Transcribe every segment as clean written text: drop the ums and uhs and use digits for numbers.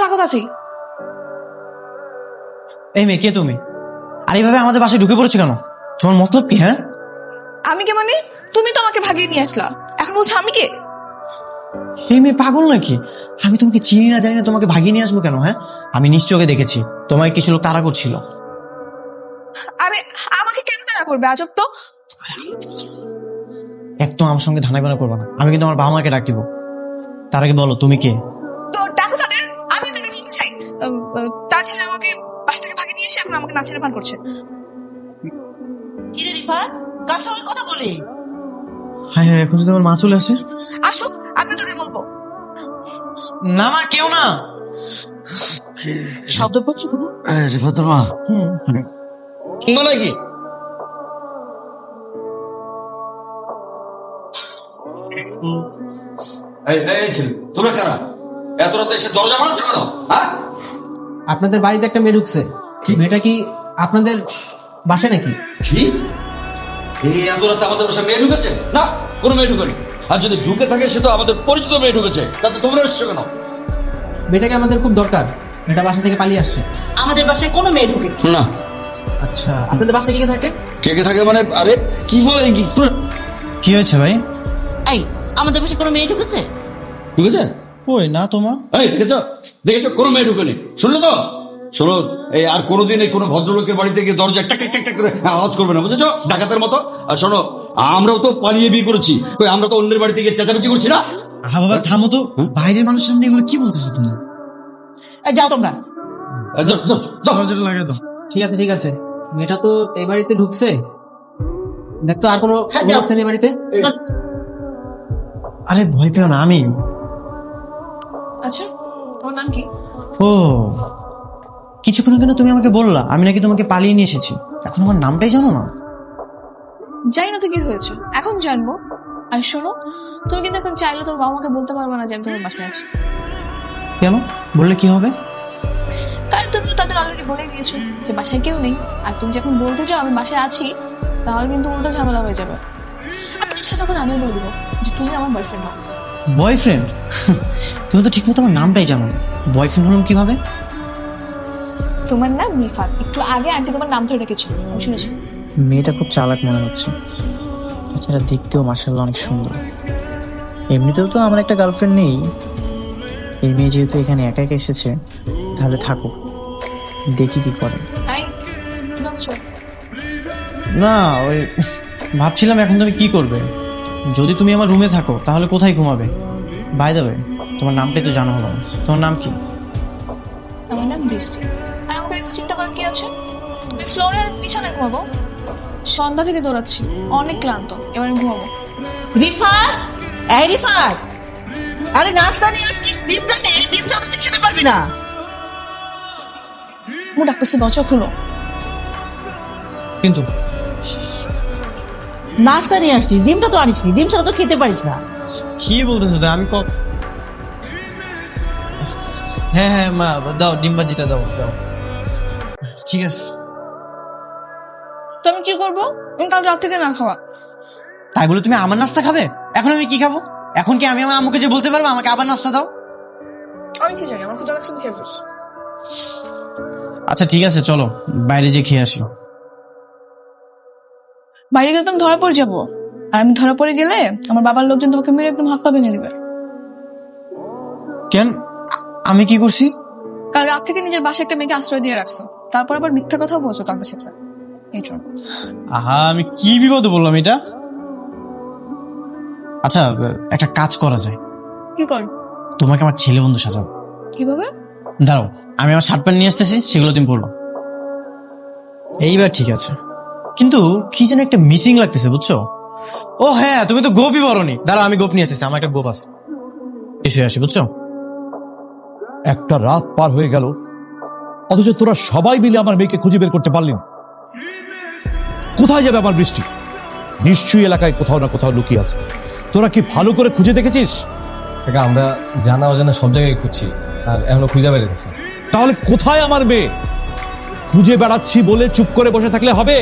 লাগো তাতে। এই মেয়ে কে তুমি? আর এইভাবে আমাদের বাসায় ঢুকে পড়েছো কেন? তোমার মতলব কি? হ্যাঁ, আমি কে মানে? তুমি তো আমাকে ভাগিয়ে নিয়ে আসলা, এখন বলছো আমি কে? এই মেয়ে পাগল নাকি? আমি তোমাকে চিনি না জানি না তোমাকে ভাগিয়ে নিয়ে আসবো কেন? হ্যাঁ, আমি নিশ্চয়ই দেখেছি তোমায় কিছু লোক তাড়া করছিল। আরে আমাকে কেন তাড়া করবে? আজব তো। একদম আমার সঙ্গে ধানাই বানা করবো না, আমি কিন্তু আমার বাবা মাকে ডাক দিব। তার আগে বলো তুমি কে? তো ডাকো তাদের, আমি তাদের বলতে চাই। তার ছেলে আমাকে বাসা থেকে ভাগিয়ে নিয়ে এসে এখন আমাকে নাচের পান করছে। কিরে রিফা, কার সঙ্গে কথা বলি? হ্যাঁ হ্যাঁ, এখন যদি আমার মা চলে আসে। আসুক, আমি তাদের বলবো। না মা, কেউ না। শব্দ পাচ্ছি কোনো? রিফাতের মা নাকি? তোমরা কারা? এত রাতে এসে দরজা মারাচ্ছ কেন? হ্যাঁ, আপনাদের বাড়িতে একটা মেয়ে ঢুকছে। মেয়েটা কি আপনাদের বাসায় নাকি? কি এই এত রাতে আমাদের বাসায় মেয়ে ঢুকেছে? না, কোনো মেয়ে ঢুকেনি। আর যদি ঢুকে থাকে সে তো আমাদের পরিচিত মেয়ে ঢুকেছে, তাতে তোমরা এসছো কেন? মেয়েটাকে আমাদের খুব দরকার, মেয়েটা বাসা থেকে পালিয়ে আসছে। আমাদের বাসায় কোনো মেয়ে ঢুকে না। আচ্ছা, আপনাদের বাসায় কে থাকে? কে কে থাকে মানে? আরে কি বলে? কি হয়েছে ভাই? এই, আমাদের বাসায় কোনো মেয়ে ঢুকেছে? ঢুকেছে? কই না তোমা। এই দেখেছো দেখেছো, কোনো মেয়ে ঢুকেনি। শুনলে তো? শোনো, এই আর কোনোদিন এই কোনো ভদ্রলোকের বাড়িতে গিয়ে দরজা টাক টাক টাক টাক করে আওয়াজ করবে না, বুঝেছো? ডাকাতের মতো। আর শোনো, আমরাও তো পালিয়ে বিয়ে করেছি, কই আমরা তো অন্যের বাড়িতে গিয়ে চেঁচামেচি করছি না। আহা বাবা থামো তো, বাইরের মানুষের সামনে এগুলো কি বলতেছো তুমি? এই, যাও তোমরা। যাও, যাও, যাও। দরজাটা লাগাই দাও। ঠিক আছে, মেয়েটা তো এই বাড়িতে ঢুকছে। দেখতো আর কোনো হ্যাঁ, যাও। আছে এই বাড়িতে? আরে ভয় পেও না, আমি। আচ্ছা, তোমার নাম কি? ও, কিছুক্ষণ আগে না তুমি আমাকে বললা আমি নাকি তোমাকে পালিয়ে নিয়ে এসেছি, এখন আমার নামটাই জানো না? জানি না তো কি হয়েছে, এখন জানবো। আর শোনো, তুমি কিন্তু এখন চাইলে তোর বাবা মাকে বলতে পারবে না যে আমি তোমার বাসায় আছি। কেন? বললে কি হবে? কারণ তুমি তো তাদের অলরেডি বলে দিয়েছো যে বাসায় কেউ নেই। আর তুমি যখন বলতে চাও আমি বাসায় আছি, তাহলে কিন্তু উল্টো ঝামেলা হয়ে যাবে। আর তাছাড়া তখন আমিও বলে দিবো যে তুমি আমার বয়ফ্রেন্ড হও। বয়ফ্রেন্ড? তুমি তো ঠিক মতো আমার নামটাই জানো না, বয়ফ্রেন্ড হলাম কিভাবে? তোমার নাম রিফাত, একটু আগে আন্টি তোমার নাম ধরে রেখেছিল, আমি শুনেছি। মেয়েটা খুব চালাক মনে হচ্ছে, তাছাড়া দেখতেও মাশাআল্লাহ অনেক সুন্দর। এমনিতেও তো আমার একটা গার্লফ্রেন্ড নেই, এই মেয়ে যেহেতু এখানে একা একা এসেছে, তাহলে থাকুক, দেখি কি করে। তাই কি ভাবছো? না, ওই ভাবছিলাম এখন তুমি কি করবে। যদি তুমি আমার রুমে থাকো তাহলে কোথায় ঘুমাবে? বাই দ্য ওয়ে, তোমার নামটাই তো জানা হলো না। তোমার নাম কি? আমার নাম বৃষ্টি। আর আমাকে একটু চিন্তা করার কি আছে? তুই ফ্লোরে আর বিছানায় ঘুমাবো। সন্ধ্যা থেকে দৌড়াচ্ছি, অনেক ক্লান্ত, এবার আমি ঘুমাবো। রিফাত, এই রিফাত, আরে নাস্তা নিয়ে আসছিস, ডিমটা নে, ডিম ছাড়া তুই খেতে পারবি না। মু ডাকতেছি, দরজা খুলো। কিন্তু নাস্তা নিয়ে আসছিস, ডিমটা তো আনিসনি, ডিম ছাড়া তো খেতে পারিস না। কি বলতেছো? আমি হ্যাঁ হ্যাঁ মা, দাও ডিমবাজিটা দাও দাও। ঠিক আছে। তো আমি কি করবো? আমি কাল রাত থেকে না খাওয়া। তাই বলে তুমি আমার নাস্তা খাবে? এখন আমি কি খাবো? এখন কি আমি আমার আম্মুকে যে বলতে পারবো আমাকে আবার নাস্তা দাও? আমি কি জানি, আমার ক্ষুধা লাগছে, আমি খেয়ে ফেলছি। আচ্ছা ঠিক আছে, চলো বাইরে যে খেয়ে আসি। বাইরে গেলে তো আমি ধরা পড়ে যাবো, আর আমি ধরা পড়ে গেলে আমার বাবার লোকজন তোমাকে মেরে একদম হাত পা ভেঙে দিবে। কেন? আমি কি করছি? কাল রাত থেকে নিজের বাসায় একটা মেয়েকে আশ্রয় দিয়ে রাখছো, তারপর আবার মিথ্যা কথা বলছো তাদের সাথে, এই জন্য। আহা, আমি কি বিপদে বললাম এটা? আচ্ছা, একটা কাজ করা যায়। কি কর? তোমাকে আমার ছেলে বন্ধু সাজাবো। কিভাবে? দাঁড়াও, আমি আমার শার্ট প্যান্ট নিয়ে আসতেছি, সেগুলো তুমি পরবো। এইবার ঠিক আছে, কিন্তু কি যেন একটা মিসিং লাগতেছে, বুঝছো? ও হ্যাঁ, তুমি তো গোপই বলনি। দাঁড়াও, আমি গোপ নিয়ে আসতেছি, আমার একটা গোপ আছে, এসে আসি, বুঝছো? একটা রাত পার হয়ে গেল, অথচ তোরা সবাই মিলে আমার মেয়েকে খুঁজে বের করতে পারলি না। কোথায় যাবে আমার বৃষ্টি? নিশ্চয়ই এলাকায় কোথাও না কোথাও লুকিয়ে আছে। তোরা কি ভালো করে খুঁজে দেখেছিস? আমরা জানা অজানা সব জায়গায় খুঁজছি, আর এখনো খুঁজে বেড়েছে। তাহলে কোথায় আমার মেয়ে? খুঁজে বেড়াচ্ছি বলে চুপ করে বসে থাকলে হবে?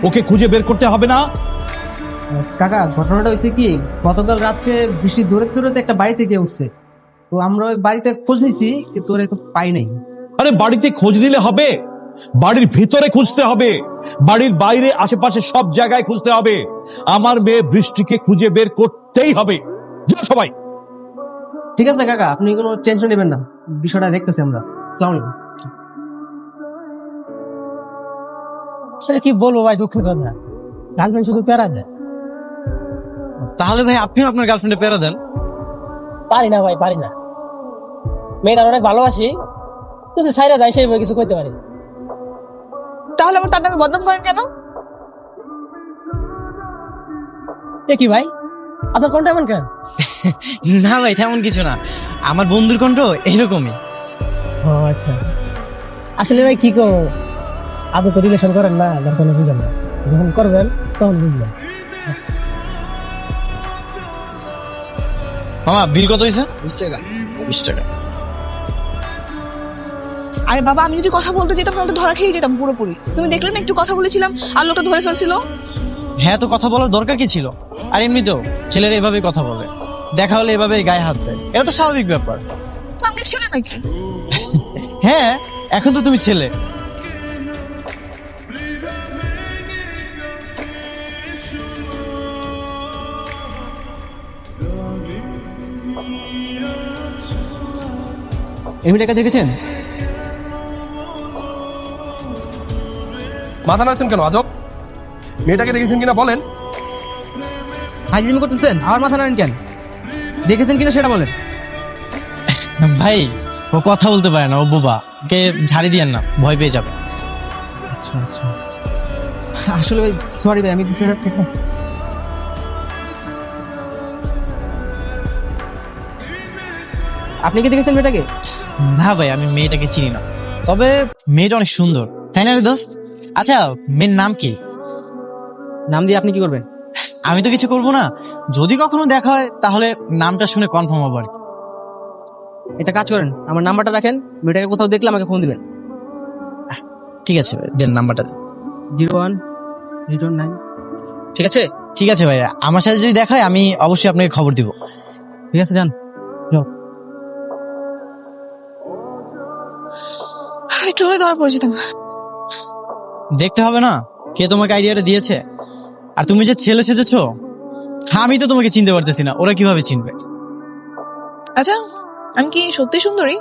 ওকে খুঁজে বের করতে হবে না? কাকা, ঘটনাটা হয়েছে কি, গতকাল রাত্রে বৃষ্টি দৌড়ে দৌড়ে একটা বাড়ি থেকে উঠছে। তো আমরা ওই বাড়িতে খোঁজ নিছি কিন্তু ওরা তো পাই নাই। আরে বাড়িতে খোঁজ নিলে হবে? বাড়ির ভিতরে খুঁজতে হবে, বাড়ির বাইরে আশেপাশে সব জায়গায় খুঁজতে হবে। আমার মেয়ে বৃষ্টিকে খুঁজে বের করতেই হবে। যাও সবাই। ঠিক আছে কাকা, আপনি কোনো টেনশন নেবেন না, বিষয়টা দেখতেছি আমরা। আসসালামু আলাইকুম। কি বলবো ভাই, দুঃখের কথা, গার্লফ্রেন্ড শুধু প্যারা দেয়। তাহলে ভাই আপনিও আপনার গার্লফ্রেন্ডে পেরা দেন। পারি না ভাই, পারি না। মেয়েটা অনেক ভালোবাসি, কিন্তু সাইরা যায় সেই কিছু করতে পারি না। তাহলে আবার তার নামে বদনাম করেন কেন? এ কি ভাই, আপনার কোনটা এমন কেন? না ভাই তেমন কিছু না, আমার বন্ধুর কণ্ঠ এইরকমই। ও আচ্ছা, আসলে ভাই কি করবো, আপনি তো রিলেশন করেন না, যার কোনো বুঝেন না, যখন করবেন তখন বুঝবেন। মামা বিল কত হয়েছে? 20 টাকা। 20 টাকা। আরে বাবা, আমি যদি কথা বলতে যেতাম তাহলে তো ধরা খেয়ে যেতাম পুরোপুরি। তুমি দেখলে না, একটু কথা বলেছিলাম আর লোকটা ধরে ফেলছিল। হ্যাঁ, তো কথা বলার দরকার কি ছিল? আর এমনিতেও ছেলেরা এভাবেই কথা বলে, দেখা হলে এভাবে গায়ে হাত দেয়, এটা তো স্বাভাবিক ব্যাপার। আমি ছেলে নাকি? হ্যাঁ, এখন তো তুমি ছেলে। এই মেয়েটাকে দেখেছেন? মাথা নাড়ছেন কেন আজব? মেয়েটাকে দেখেছেন কিনা বলেন। হাজিমি করতেছেন, আমার মাথা নাড়েন কেন? দেখেছেন কিনা সেটা বলেন। ভাই ও কথা বলতে পারে না, ও বোবা, ওকে ঝাড়ি দিয়েন না, ভয় পেয়ে যাবে। আচ্ছা আচ্ছা, আসলে ভাই সরি ভাই, আমি বিষয়টা ঠিক না। আপনি কি দেখেছেন মেয়েটাকে? না ভাই, আমি মেয়েটাকে চিনি না, তবে মেয়েটা অনেক সুন্দর, তাই না রে দোস্ত? আচ্ছা, মেয়ের নাম কি? নাম দিয়ে আপনি কি করবেন? আমি তো কিছু করব না, যদি কখনো দেখা হয় তাহলে নামটা শুনে কনফার্ম হবো আর কি। এটা কাজ করেন, আমার নাম্বারটা রাখেন, মেয়েটাকে কোথাও দেখলে আমাকে ফোন দিবেন। ঠিক আছে ভাই, দেন নাম্বারটা দেন। 0109। ঠিক আছে? ঠিক আছে ভাই, আমার সাথে যদি দেখা হয় আমি অবশ্যই আপনাকে খবর দিব। ঠিক আছে, যান। যাও। একটু হলে ধরা পড়ে যেতাম। দেখতে হবে না কে তোমাকে আইডিয়াটা দিয়েছে? আর তুমি যে ছেলে সেজেছো, আমি তো তোমাকে চিনতে পারতেছি না, ওরা কিভাবে চিনবে? আচ্ছা, আমি কি সত্যি সুন্দরী?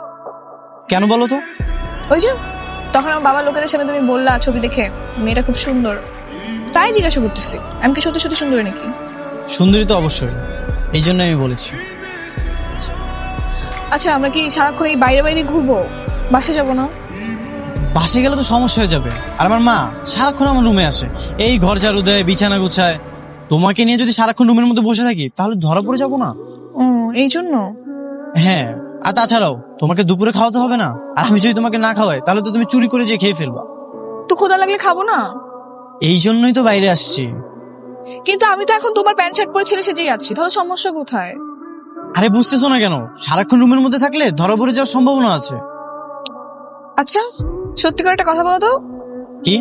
কেন বলো তো? ওই যে তখন আমার বাবার লোকেদের সামনে তুমি বললা ছবি দেখে মেয়েটা খুব সুন্দর, তাই জিজ্ঞাসা করতেছি আমি কি সত্যি সত্যি সুন্দরী নাকি। সুন্দরী তো অবশ্যই, এই জন্য আমি বলেছি। আচ্ছা, আমরা কি সারাক্ষণ এই বাইরে বাইরে ঘুরবো, বাসে যাবো না? বাসে গেলে তো সমস্যা হয়ে যাবে, আর আমার মা সারাক্ষণ আমার রুমে আসে, এই ঘর ঝাড়ু দেয়, বিছানা গুছায়। তোমাকে নিয়ে যদি সারাক্ষণ রুমের মধ্যে বসে থাকি তাহলে ধরা পড়ে যাবো না? ও, এই জন্য? হ্যাঁ, আর তাছাড়াও তোমাকে দুপুরে খাওয়াতে হবে না, আর আমি যদি তোমাকে না খাওয়াই তাহলে তো তুমি চুরি করে যে খেয়ে ফেলবা। তো খোদা লাগলে খাবো না? এই জন্যই তো বাইরে আসছি। কিন্তু আমি তো এখন তোমার প্যান্ট শার্ট পরে ছেলে সেজেই আছি, তাহলে সমস্যা কোথায়? আরে বুঝতেছো না কেন? সারাক্ষণ রুমের মধ্যে থাকলে ধরা পড়ে যাওয়ার সম্ভাবনা আছে। আচ্ছা, সত্যি করে একটা কথা বলো তো, কি?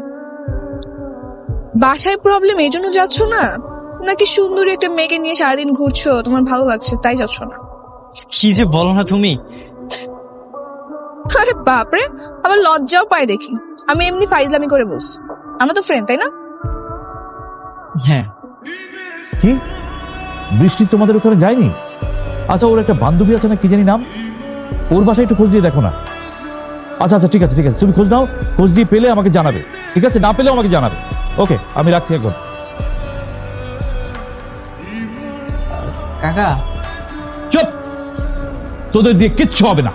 বাসায় প্রবলেম এই জন্য যাচ্ছ না, নাকি সুন্দরী একটা মেয়েকে নিয়ে সারাদিন ঘুরছো, তোমার ভালো লাগছে তাই যাচ্ছ না? কি যে বলো না তুমি। আরে বাপরে, আবার লজ্জাও পাই দেখি। আমি এমনি ফাইজলামি করে বলছি, আমরা তো ফ্রেন্ড তাই না? হ্যাঁ। কি বৃষ্টি তোমাদের ওখানে যায়নি? আচ্ছা, ওর একটা বান্ধবী আছে না, কি জানি নাম, ওর বাসায় একটু খোঁজ দিয়ে দেখো না। আচ্ছা আচ্ছা, ঠিক আছে ঠিক আছে, তুমি খোঁজ নাও, খোঁজ দিয়ে পেলে আমাকে জানাবে, ঠিক আছে? না পেলেও আমাকে জানাবে। ওকে, আমি রাখছি এখন। কাকা, চুপ! তোদের দিয়ে কিচ্ছু হবে না,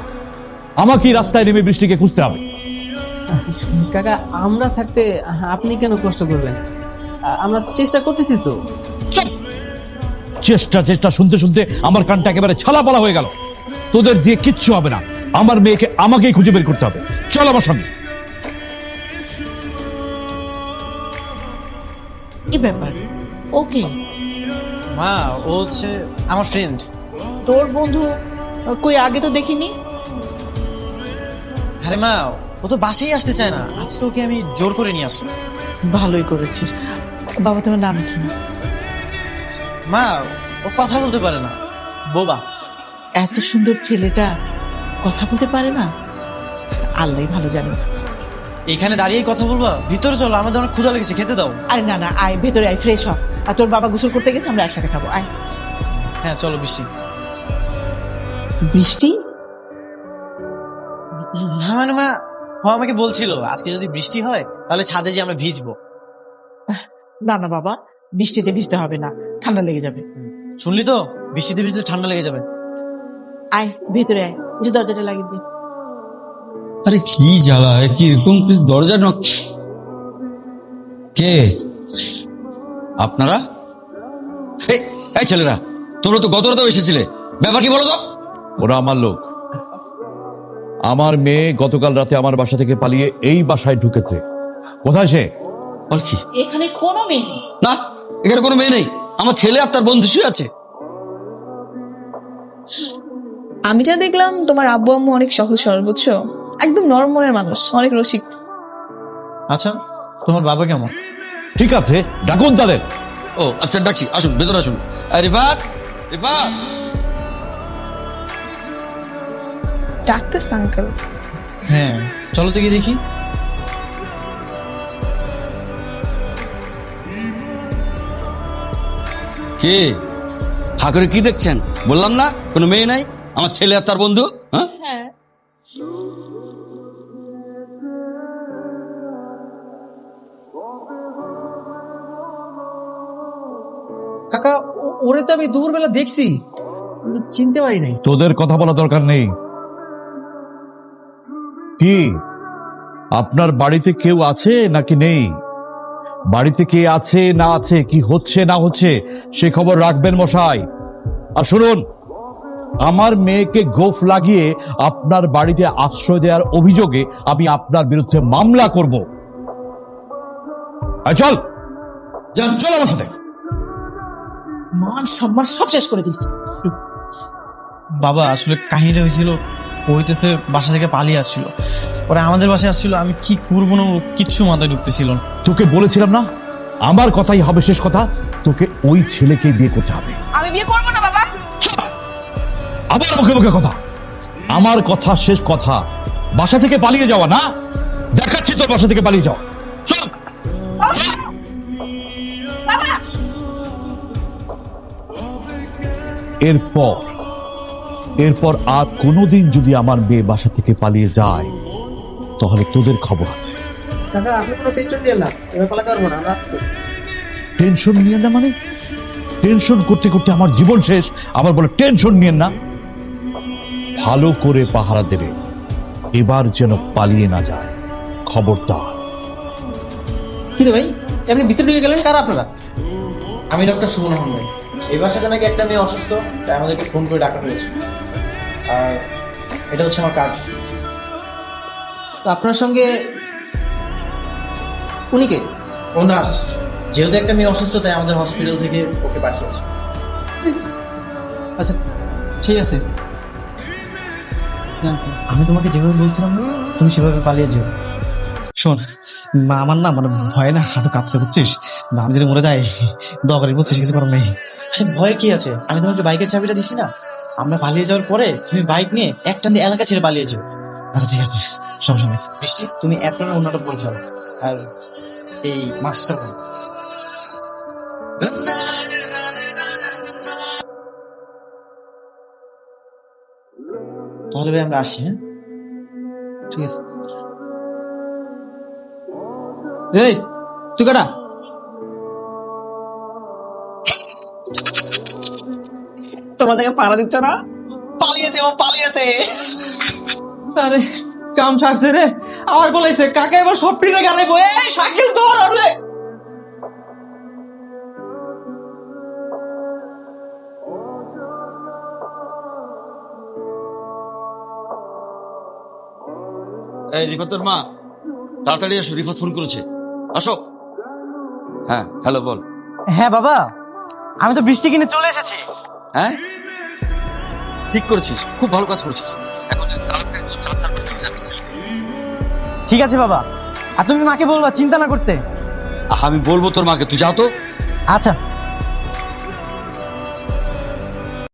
আমাকেই রাস্তায় নেমে বৃষ্টিকে খুঁজতে হবে। কাকা আমরা থাকতে আপনি কেন কষ্ট করবেন? আমরা চেষ্টা করতেছি তো। চুপ! চেষ্টা চেষ্টা শুনতে শুনতে আমার কানটা একেবারে ছালাপালা হয়ে গেল। তোদের দিয়ে কিচ্ছু হবে না, আমার মেয়েকে আমাকেই খুঁজে বের করতে হবে। চল আমার সঙ্গে। কি ব্যাপার? ওকে, মা, ও হচ্ছে আমার ফ্রেন্ড। তোর বন্ধু? কই আগে তো দেখিনি। আরে মা, ও তো বাসেই আসতে চায় না, আজকে ওকে আমি জোর করে নিয়ে আসলাম। ভালোই করেছিস। বাবা, তোমার নাম কি? মা, ও কথা বলতে পারে না, বোবা। এত সুন্দর ছেলেটা কথা বলতে পারে না, আল্লাহ ভালো জানে। এখানে দাঁড়িয়ে কথা বলবা? ভিতরে চলো, আমাদের অনেক ক্ষুধা লেগেছে, খেতে দাও। আরে না না, আয় ভেতরে আয়, ফ্রেশ হ। আর তোর বাবা গোসল করতে গেছে, আমরা একসাথে খাবো, আয়। হ্যাঁ চলো। বৃষ্টি? বৃষ্টি? না মানে মা, ও আমাকে বলছিল আজকে যদি বৃষ্টি হয় তাহলে ছাদে যে আমরা ভিজবো। না না বাবা, বৃষ্টিতে ভিজতে হবে না, ঠান্ডা লেগে যাবে। শুনলি তো, বৃষ্টিতে ভিজলে ঠান্ডা লেগে যাবে। আয় ভেতরে আয়, যে দরজাটা লাগিয়ে দে। আরে কি জ্বালা, কি এরকম দরজা নক? কে আপনারা? এই ছেলেরা, তোমরা তো গত রাতেও এসেছিলে, ব্যাপার কি বলো তো? ওরা আমার লোক। আমার মেয়ে গতকাল রাতে আমার বাসা থেকে পালিয়ে এই বাসায় ঢুকেছে। কোথায় সে? বল কি? এখানে কোনো মেয়ে নেই। না, এখানে কোনো মেয়ে নেই, আমার ছেলে আর তার বন্ধু শুয়ে আছে। আমি যা দেখলাম তোমার আব্বু আম্মু অনেক সহজ সরল, বুঝছো? একদম নরম মনের মানুষ, অনেক রসিক। আচ্ছা, তোমার বাবা কেমন? ঠিক আছে, ডাকুন তাদের। ও আচ্ছা, ডাকছি, আসুন ভেতরে আসুন। রিফাত, রিফাত। Doctor uncle? হ্যাঁ চলো তো গিয়ে দেখি। কে হা করে কি দেখছেন? বললাম না কোনো মেয়ে নাই, আমার ছেলে আর তার বন্ধু। হ্যাঁ, হ্যাঁ। কাকা, ওরে তো আমি দুপুরবেলা দেখছি, কিন্তু চিনতে পারি নাই। তোদের কথা বলা দরকার নেই। কি আপনার বাড়িতে কেউ আছে নাকি নেই? বাড়িতে কে আছে না আছে, কি হচ্ছে না হচ্ছে সে খবর রাখবেন মশাই। আর শুনুন, আমার মেয়েকে গোফ লাগিয়ে আপনার বাড়িতে আশ্রয় দেওয়ার অভিযোগে আমি আপনার বিরুদ্ধে মামলা করব। চল চল আমার সাথে। মান সম্মান সব শেষ করে দিল। বাবা আসলে কাহিনীটা হয়েছিল, ও হইতেছে বাসা থেকে পালিয়ে আসছিল, পরে আমাদের বাসায় আসছিল। আমি কি করবো না কিচ্ছু মাথায় ঢুকতেছিল না। তোকে বলেছিলাম না, আমার কথাই হবে শেষ কথা, তোকে ওই ছেলেকে বিয়ে করতে হবে। আমি বিয়ে করবো না বাবা। আবার মুখে মুখে কথা। আমার কথা শেষ কথা। বাসা থেকে পালিয়ে যাওয়া না, দেখাচ্ছি তোর বাসা থেকে পালিয়ে যাওয়া। চল। এরপর আর কোনোদিন যদি আমার মেয়ে বাসা থেকে পালিয়ে যায় তাহলে তোদের খবর আছে। কাকা, আপনি কোনো টেনশন নিয়ে না, এবার পালাতে পারবো না, আমরা আসছি। টেনশন নিয়ে না মানে? টেনশন করতে করতে আমার জীবন শেষ, আবার বলে টেনশন নিয়ে না। ভালো করে পাহারা দেবে, এবার যেন পালিয়ে না যায়, খবরদার। কি রে ভাই, আপনি ভিতরে ঢুকে গেলেন? কারা আপনারা? আমি ডক্টর সুমন আহমেদ। এই বাসাতে নাকি একটা মেয়ে অসুস্থ, তাই আমাদেরকে ফোন করে ডাকা হয়েছে। আর এটা হচ্ছে আমার কার্ড। তো আপনার সঙ্গে উনি কে? ও নার্স। যেহেতু একটা মেয়ে অসুস্থ তাই আমাদের হসপিটাল থেকে ওকে পাঠিয়েছে। আচ্ছা ঠিক আছে। আমি তোমাকে যেভাবে বলছিলাম তুমি সেভাবে পালিয়ে যেও। শোন মা, আমার না মানে ভয় না হাঁটু কাঁপছে, বুঝছিস? আমি যদি মরে যাই দোয়া করি, বুঝছিস? কিছু করার নেই। ভয় কি আছে? আমি তোমাকে বাইকের চাবিটা দিছি না, আমরা পালিয়ে যাওয়ার পরে তুমি বাইক নিয়ে একটা এলাকা ছেড়ে পালিয়ে যাও। আচ্ছা ঠিক আছে, সমস্যা নেই। বৃষ্টি, তুমি অ্যাপ্রন অন্যটা বলে ফেলো আর এই মাছটা বলো। তাহলে ভাই আমরা আসি। হ্যাঁ ঠিক আছে। এই তুই কাটা? তোমার জায়গায় পাড়া দিচ্ছ না? পালিয়েছে, ও পালিয়েছে। আরে কাম ছাড়ছে রে, আবার বলেছে কাকা এবার সব টিনে গালে বয়ে সাইকেল ধর আরে। এই রিফাতের মা, তাড়াতাড়ি আসো, রিফাত ফোন করেছে, আসো। হ্যাঁ হ্যালো, বল। হ্যাঁ বাবা, আমি তো বৃষ্টি কিনে চলে এসেছি। হ্যাঁ ঠিক করেছিস, খুব ভালো কাজ করেছিস। এখন তাড়াতাড়ি তোর চাচার বাড়ি চলে যাবি। ঠিক আছে বাবা, আর তুমি মাকে বলবা চিন্তা না করতে। আমি বলবো তোর মাকে, তুই যাও তো। আচ্ছা